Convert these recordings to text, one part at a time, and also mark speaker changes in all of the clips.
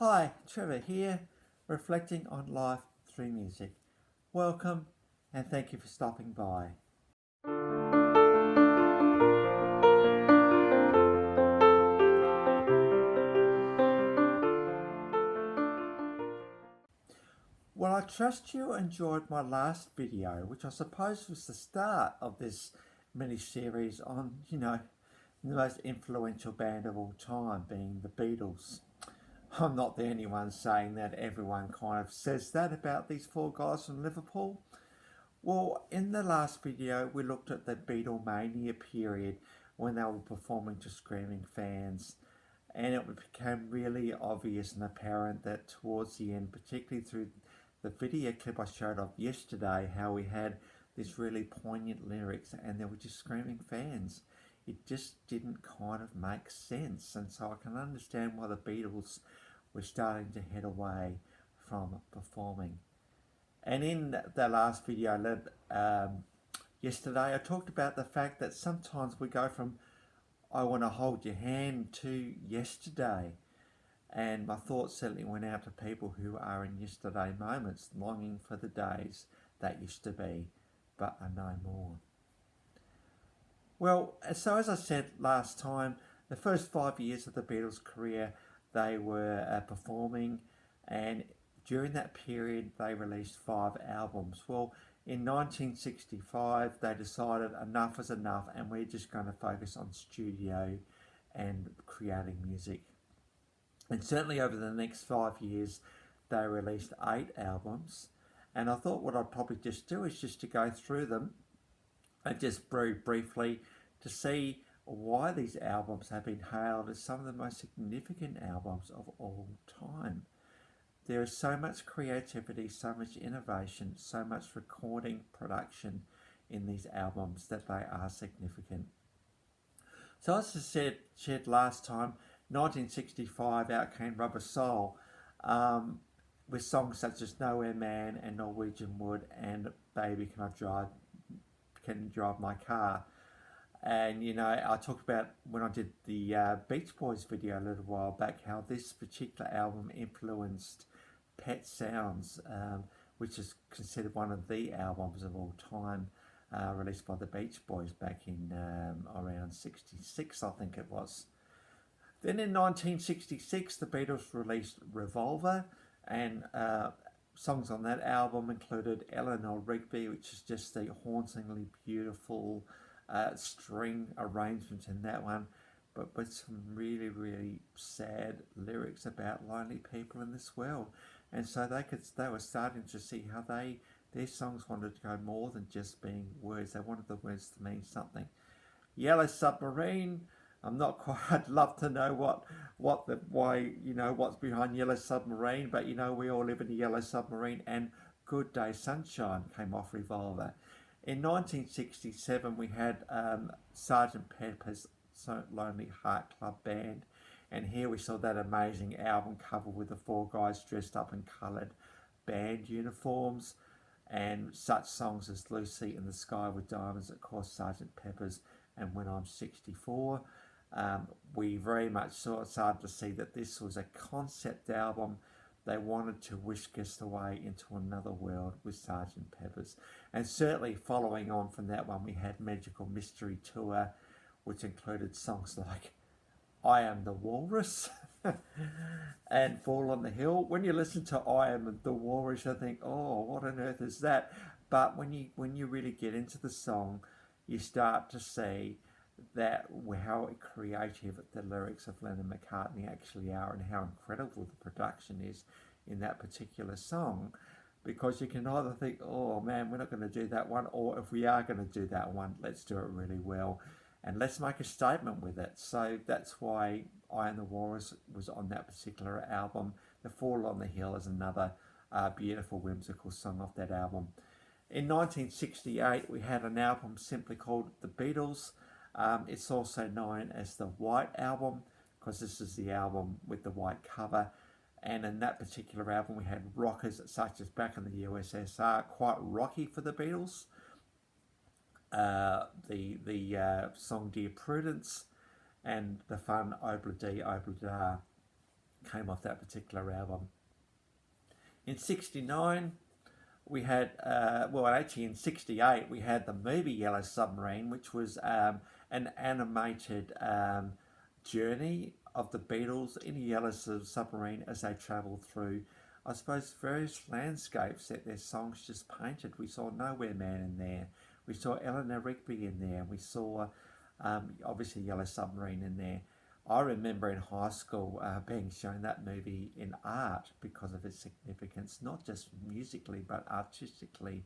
Speaker 1: Hi, Trevor here, reflecting on life through music. Welcome and thank you for stopping by. Well, I trust you enjoyed my last video, which I suppose was the start of this mini series on, the most influential band of all time, being the Beatles. I'm not the only one saying that, everyone kind of says that about these four guys from Liverpool. Well, in the last video, we looked at the Beatlemania period when they were performing to screaming fans, and it became really obvious and apparent that towards the end, particularly through the video clip I showed off yesterday, how we had this really poignant lyrics and they were just screaming fans. It just didn't kind of make sense, and so I can understand why the Beatles were starting to head away from performing. And in the last video I led yesterday, I talked about the fact that sometimes we go from I want to hold your hand to yesterday. And my thoughts certainly went out to people who are in yesterday moments, longing for the days that used to be, but are no more. Well, so as I said last time, the first 5 years of the Beatles' career, they were performing, and during that period, they released 5 albums. Well, in 1965, they decided enough is enough, and we're just going to focus on studio and creating music. And certainly over the next 5 years, they released 8 albums. And I thought what I'd probably just do is just to go through them and just very briefly to see why these albums have been hailed as some of the most significant albums of all time. There is so much creativity, so much innovation, so much recording, production in these albums that they are significant. So as I said last time, 1965 out came Rubber Soul, with songs such as Nowhere Man and Norwegian Wood and Baby Can You Drive My Car. And I talked about when I did the Beach Boys video a little while back how this particular album influenced Pet Sounds, which is considered one of the albums of all time, released by the Beach Boys back in around 66, I think it was. Then in 1966, the Beatles released Revolver, and songs on that album included Eleanor Rigby, which is just the hauntingly beautiful string arrangement in that one, but with some really, really sad lyrics about lonely people in this world. And so they were starting to see how their songs wanted to go more than just being words. They wanted the words to mean something. Yellow Submarine. I'm not quite. I'd love to know what's behind Yellow Submarine, but we all live in a yellow submarine. And Good Day Sunshine came off Revolver. In 1967, we had Sgt. Pepper's Lonely Heart Club Band, and here we saw that amazing album cover with the four guys dressed up in coloured band uniforms, and such songs as Lucy in the Sky with Diamonds, of course, Sgt. Pepper's, and When I'm 64. We very much started to see that this was a concept album. They wanted to whisk us away into another world with Sgt. Pepper's. And certainly following on from that one, we had Magical Mystery Tour, which included songs like I Am the Walrus and Fall on the Hill. When you listen to I Am the Walrus, you think, oh, what on earth is that? But when you really get into the song, you start to see that how creative the lyrics of Lennon and McCartney actually are, and how incredible the production is in that particular song. Because you can either think, oh man, we're not going to do that one, or if we are going to do that one, let's do it really well and let's make a statement with it. So that's why I Am the Walrus was on that particular album. The Fall on the Hill is another beautiful whimsical song off that album. In 1968, we had an album simply called The Beatles. It's also known as the White Album because this is the album with the white cover. And in that particular album, we had rockers such as Back in the USSR, quite rocky for the Beatles. The song Dear Prudence, and the fun Obla Dee Obla Da. came off that particular album. In 69, we had, actually in 68, we had the movie Yellow Submarine, which was an animated journey of the Beatles in a yellow submarine as they travelled through, I suppose, various landscapes that their songs just painted. We saw Nowhere Man in there. We saw Eleanor Rigby in there. We saw, obviously, Yellow Submarine in there. I remember in high school being shown that movie in art because of its significance, not just musically, but artistically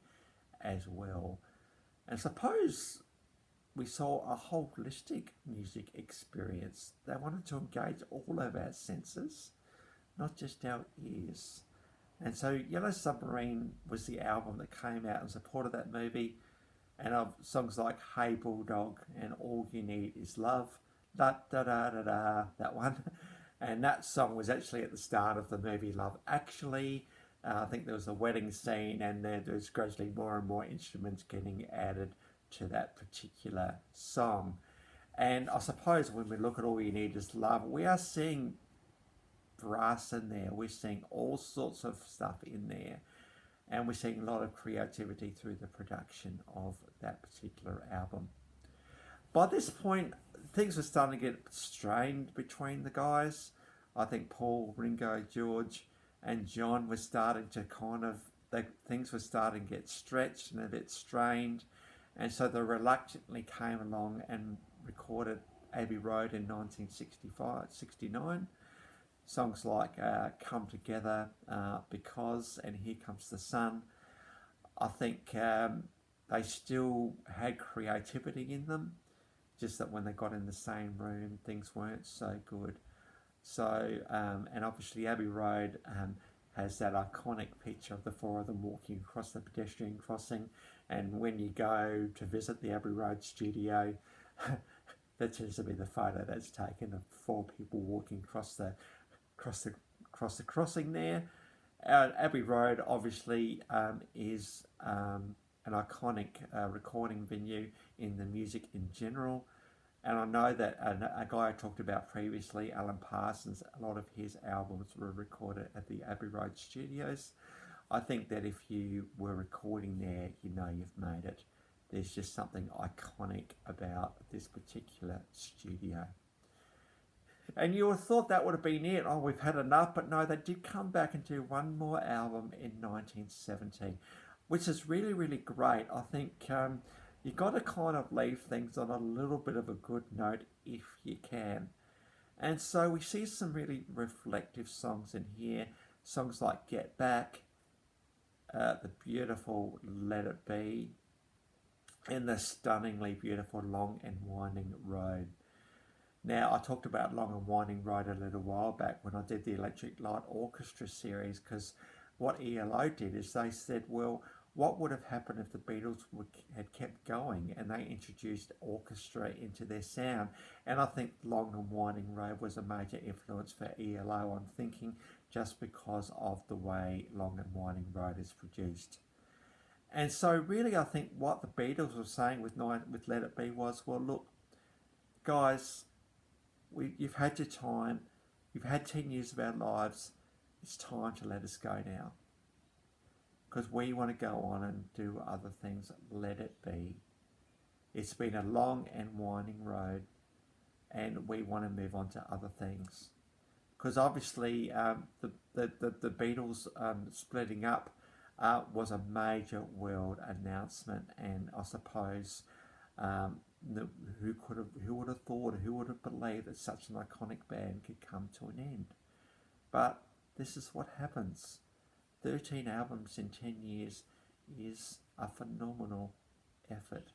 Speaker 1: as well. And suppose we saw a holistic music experience. They wanted to engage all of our senses, not just our ears. And so Yellow Submarine was the album that came out in support of that movie, and of songs like Hey Bulldog and All You Need Is Love, da da da da da, that one. And that song was actually at the start of the movie Love Actually. I think there was a wedding scene, and there's gradually more and more instruments getting added to that particular song. And I suppose when we look at All You Need Is Love, we are seeing brass in there. We're seeing all sorts of stuff in there. And we're seeing a lot of creativity through the production of that particular album. By this point, things were starting to get strained between the guys. I think Paul, Ringo, George, and John were starting to things were starting to get stretched and a bit strained. And so they reluctantly came along and recorded Abbey Road in 1969. Songs like Come Together, Because, and Here Comes the Sun. I think they still had creativity in them, just that when they got in the same room, things weren't so good. So, and obviously Abbey Road has that iconic picture of the four of them walking across the pedestrian crossing. And when you go to visit the Abbey Road studio, that tends to be the photo that's taken of four people walking across the crossing there. Abbey Road obviously is an iconic recording venue in the music in general. And I know that a guy I talked about previously, Alan Parsons, a lot of his albums were recorded at the Abbey Road studios. I think that if you were recording there, you know you've made it. There's just something iconic about this particular studio. And you would have thought that would have been it. Oh, we've had enough. But no, they did come back and do one more album in 1970, which is really, really great. I think you've got to kind of leave things on a little bit of a good note if you can. And so we see some really reflective songs in here. Songs like Get Back, the beautiful Let It Be, and the stunningly beautiful Long and Winding Road. Now, I talked about Long and Winding Road a little while back when I did the Electric Light Orchestra series, because what ELO did is they said, well, what would have happened if the Beatles had kept going and they introduced orchestra into their sound? And I think Long and Winding Road was a major influence for ELO, I'm thinking, just because of the way Long and Winding Road is produced. And so really I think what the Beatles were saying with Let It Be was, well, look, guys, you've had your time, you've had 10 years of our lives, it's time to let us go now. Because we want to go on and do other things, let it be. It's been a long and winding road, and we want to move on to other things. Because obviously the Beatles splitting up was a major world announcement, and I suppose who would have thought, who would have believed that such an iconic band could come to an end? But this is what happens. 13 albums in 10 years is a phenomenal effort.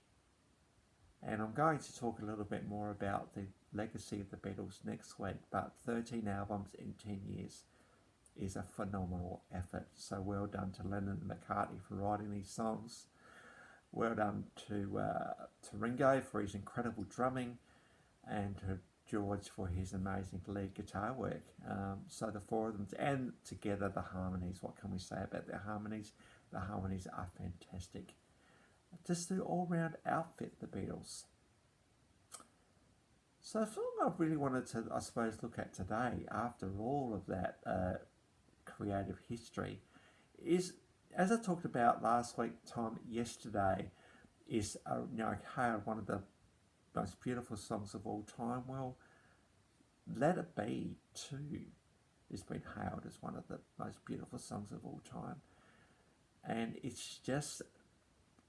Speaker 1: And I'm going to talk a little bit more about the legacy of the Beatles next week, but 13 albums in 10 years is a phenomenal effort. So well done to Lennon and McCartney for writing these songs. Well done to Ringo for his incredible drumming, and to George for his amazing lead guitar work. So the four of them, and together the harmonies. What can we say about their harmonies? The harmonies are fantastic. Just the all-round outfit, the Beatles. So the film I really wanted to, I suppose, look at today, after all of that creative history, is, as I talked about last week, yesterday, is hailed one of the most beautiful songs of all time. Well, Let It Be too has been hailed as one of the most beautiful songs of all time, and it's just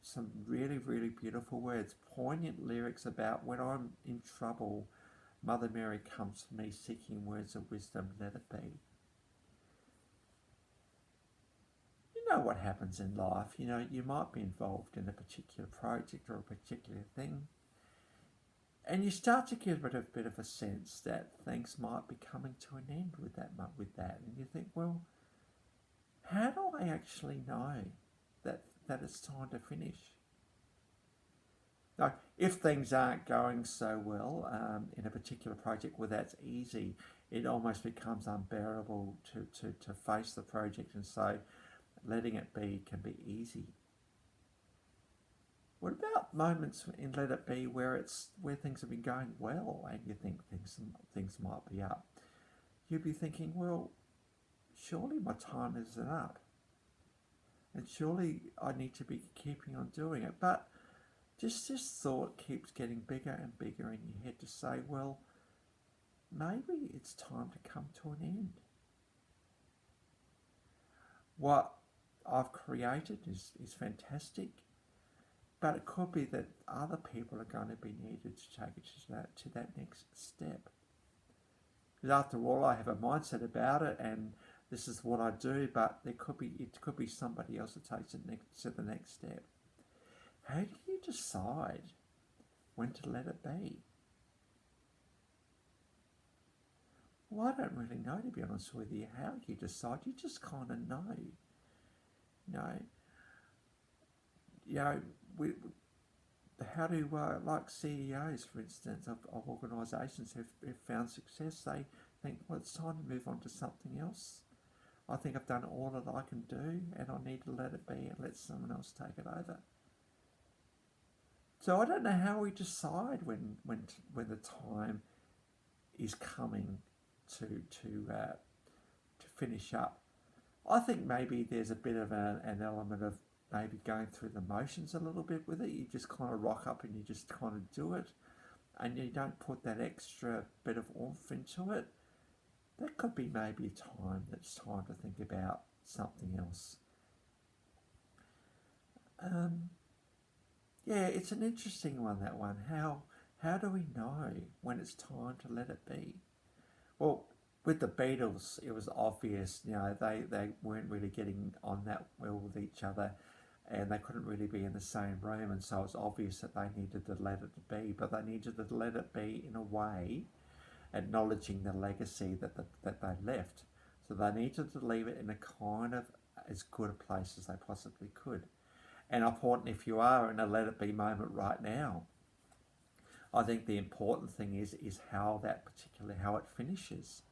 Speaker 1: some really, really beautiful words, poignant lyrics about when I'm in trouble, Mother Mary comes to me seeking words of wisdom, let it be. You know what happens in life, you might be involved in a particular project or a particular thing, and you start to get a bit of a sense that things might be coming to an end with that, and you think, well, how do I actually know that it's time to finish? Now, if things aren't going so well in a particular project where that's easy, it almost becomes unbearable to face the project, and so letting it be can be easy. What about moments in Let It Be where things have been going well and you think things might be up? You'd be thinking, well, surely my time isn't up, and surely I need to be keeping on doing it. But just this thought keeps getting bigger and bigger in your head to say, well, maybe it's time to come to an end. What I've created is fantastic, but it could be that other people are going to be needed to take it to that next step. Because after all, I have a mindset about it, and this is what I do, but it could be somebody else that takes it to the next step. How do you decide when to let it be? Well, I don't really know, to be honest with you, how you decide. You just kind of know. How do like CEOs, for instance, of organisations have found success? They think, well, it's time to move on to something else. I think I've done all that I can do, and I need to let it be and let someone else take it over. So I don't know how we decide when the time is coming to finish up. I think maybe there's a bit of an element of maybe going through the motions a little bit with it. You just kind of rock up and you just kind of do it, and you don't put that extra bit of oomph into it. That could be maybe a time that's time to think about something else. Yeah, it's an interesting one, that one. How do we know when it's time to let it be? Well, with the Beatles, it was obvious, they weren't really getting on that well with each other, and they couldn't really be in the same room, and so it's obvious that they needed to let it be, but they needed to let it be in a way acknowledging the legacy that they left. So they needed to leave it in a kind of as good a place as they possibly could. And important, if you are in a let it be moment right now, I think the important thing is how it finishes.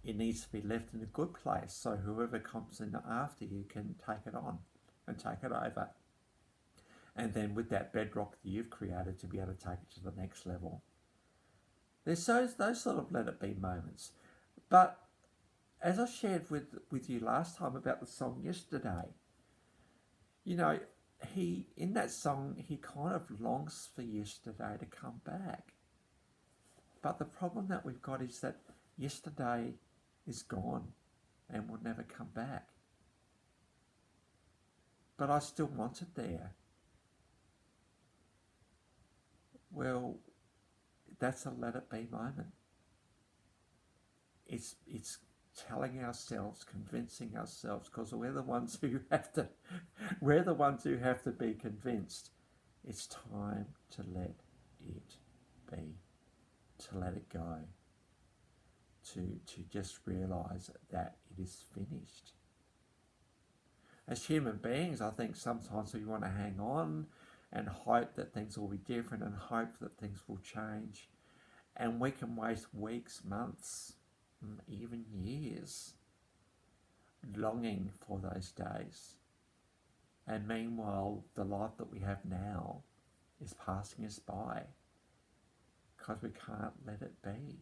Speaker 1: It needs to be left in a good place, so whoever comes in after you can take it on and take it over. And then with that bedrock that you've created, to be able to take it to the next level. There's those sort of let it be moments. But as I shared with you last time about the song Yesterday, in that song, he kind of longs for yesterday to come back. But the problem that we've got is that yesterday is gone and will never come back. But I still want it there. Well, that's a let it be moment. It's telling ourselves, convincing ourselves, because we're the ones who have to be convinced. It's time to let it be, to let it go, to just realise that it is finished. As human beings, I think sometimes we want to hang on and hope that things will be different and hope that things will change. And we can waste weeks, months, even years longing for those days. And meanwhile, the life that we have now is passing us by. because we can't let it be.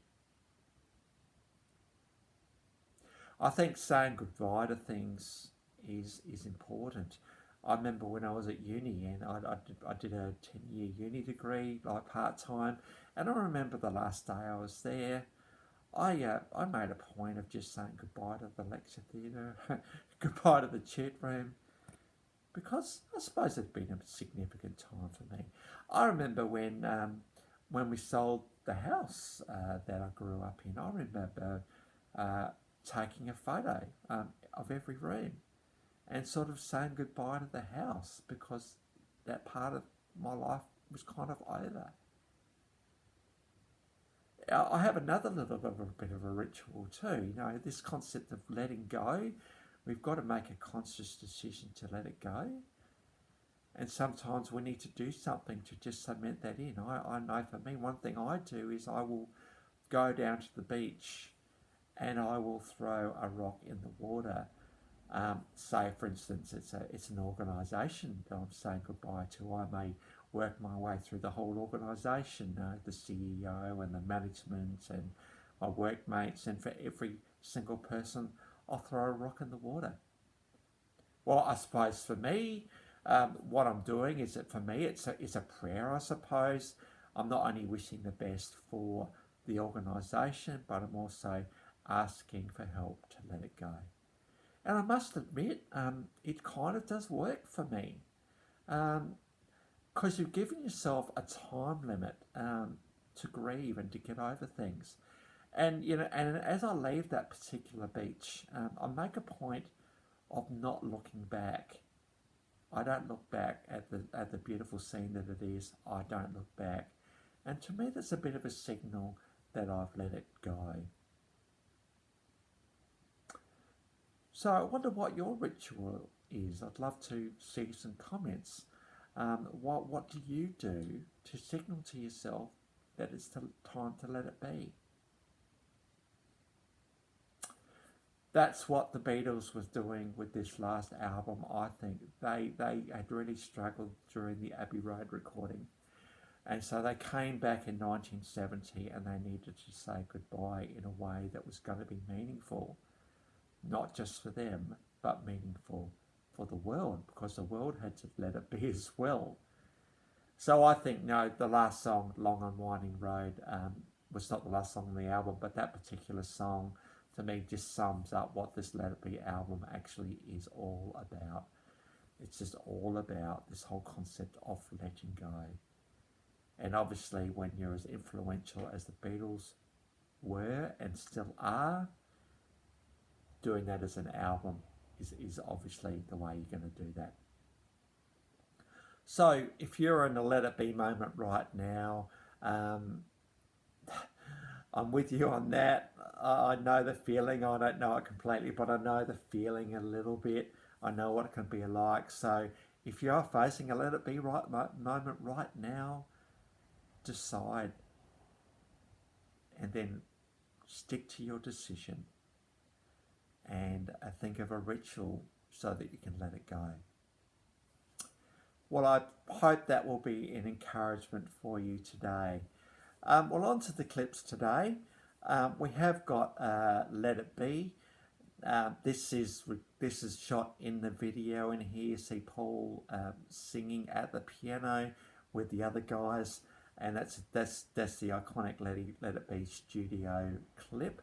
Speaker 1: I think saying goodbye to things is important. I remember when I was at uni and I did a 10-year uni degree, like part-time, and I remember the last day I was there, I made a point of just saying goodbye to the lecture theatre, goodbye to the tute room, because I suppose it's been a significant time for me. I remember when we sold the house that I grew up in, I remember taking a photo of every room and sort of saying goodbye to the house because that part of my life was kind of over. I have another little bit of a ritual too. You know, this concept of letting go. We've got to make a conscious decision to let it go. And sometimes we need to do something to just cement that in. I know for me, one thing I do is I will go down to the beach and I will throw a rock in the water. Say, for instance, it's an organisation that I'm saying goodbye to. I may work my way through the whole organisation, the CEO and the management and my workmates, and for every single person, I'll throw a rock in the water. Well, I suppose for me, what I'm doing is that for me, it's a prayer, I suppose. I'm not only wishing the best for the organisation, but I'm also asking for help to let it go. And I must admit, it kind of does work for me. Because you've given yourself a time limit to grieve and to get over things. And and as I leave that particular beach, I make a point of not looking back. I don't look back at the beautiful scene that it is. I don't look back. And to me, that's a bit of a signal that I've let it go. So I wonder what your ritual is. I'd love to see some comments. What do you do to signal to yourself that it's time to let it be? That's what the Beatles was doing with this last album. I think they had really struggled during the Abbey Road recording, and so they came back in 1970 and they needed to say goodbye in a way that was going to be meaningful, not just for them, but meaningful for the world, because the world had to let it be as well. So I think, no, the last song, Long and Winding Road, was not the last song on the album, but that particular song to me just sums up what this Let It Be album actually is all about. It's just all about this whole concept of letting go. And obviously when you're as influential as the Beatles were and still are, doing that as an album is obviously the way you're going to do that. So if you're in a Let It Be moment right now, I'm with you on that. I know the feeling. I don't know it completely, but I know the feeling a little bit. I know what it can be like. So if you are facing a Let It Be right moment right now, decide and then stick to your decision and think of a ritual so that you can let it go. Well, I hope that will be an encouragement for you today. Well, on to the clips today. We have got Let It Be. This is shot in the video, and here you see Paul singing at the piano with the other guys, and that's the iconic Let It Be studio clip.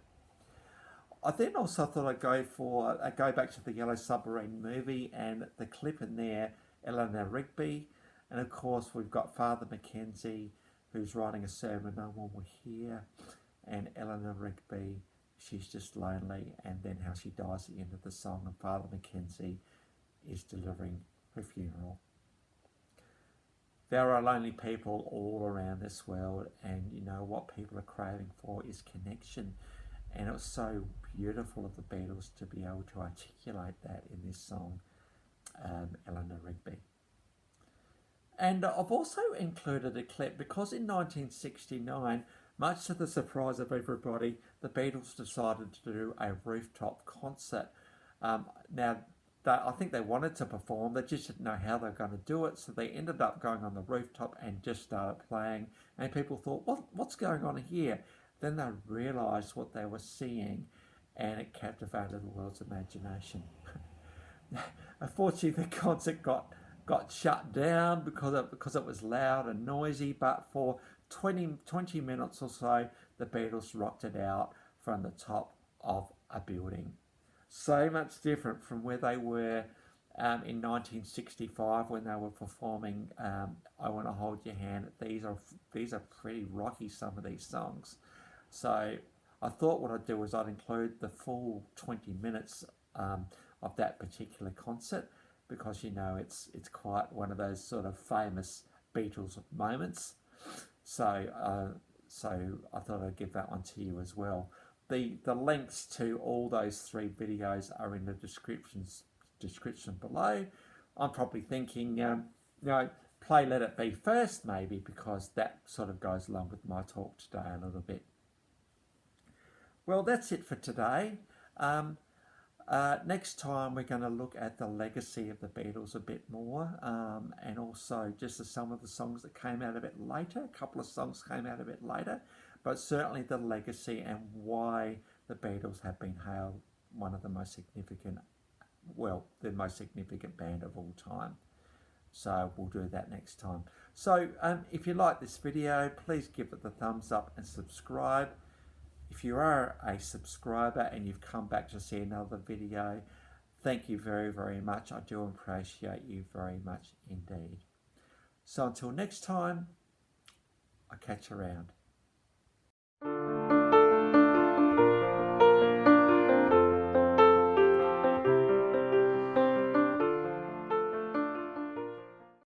Speaker 1: I then also thought I'd go back to the Yellow Submarine Movie, and the clip in there, Eleanor Rigby, and of course we've got Father Mackenzie, who's writing a sermon no one will hear, and Eleanor Rigby, she's just lonely, and then how she dies at the end of the song, and Father Mackenzie is delivering her funeral. There are lonely people all around this world, and you know what people are craving for is connection. And it was so beautiful of the Beatles to be able to articulate that in this song, Eleanor Rigby. And I've also included a clip because in 1969, much to the surprise of everybody, the Beatles decided to do a rooftop concert. Now, I think they wanted to perform, they just didn't know how they were going to do it, so they ended up going on the rooftop and just started playing, and people thought, what's going on here? Then they realised what they were seeing, and it captivated the world's imagination. Unfortunately, the concert got shut down because it was loud and noisy, but for 20 minutes or so, the Beatles rocked it out from the top of a building. So much different from where they were in 1965 when they were performing "I Want to Hold Your Hand." These are pretty rocky, some of these songs. So I thought what I'd do is I'd include the full 20 minutes of that particular concert, because it's quite one of those sort of famous Beatles moments. So I thought I'd give that one to you as well. The links to all those 3 videos are in the description below. I'm probably thinking, play Let It Be first, maybe, because that sort of goes along with my talk today a little bit. Well, that's it for today. Next time we're going to look at the legacy of the Beatles a bit more, and also just some of the songs that came out a bit later. A couple of songs came out a bit later, but certainly the legacy and why the Beatles have been hailed one of the most significant, the most significant band of all time. So we'll do that next time. So if you like this video, please give it the thumbs up and subscribe. If you are a subscriber and you've come back to see another video, thank you very, very much. I do appreciate you very much indeed. So until next time, I'll catch you around.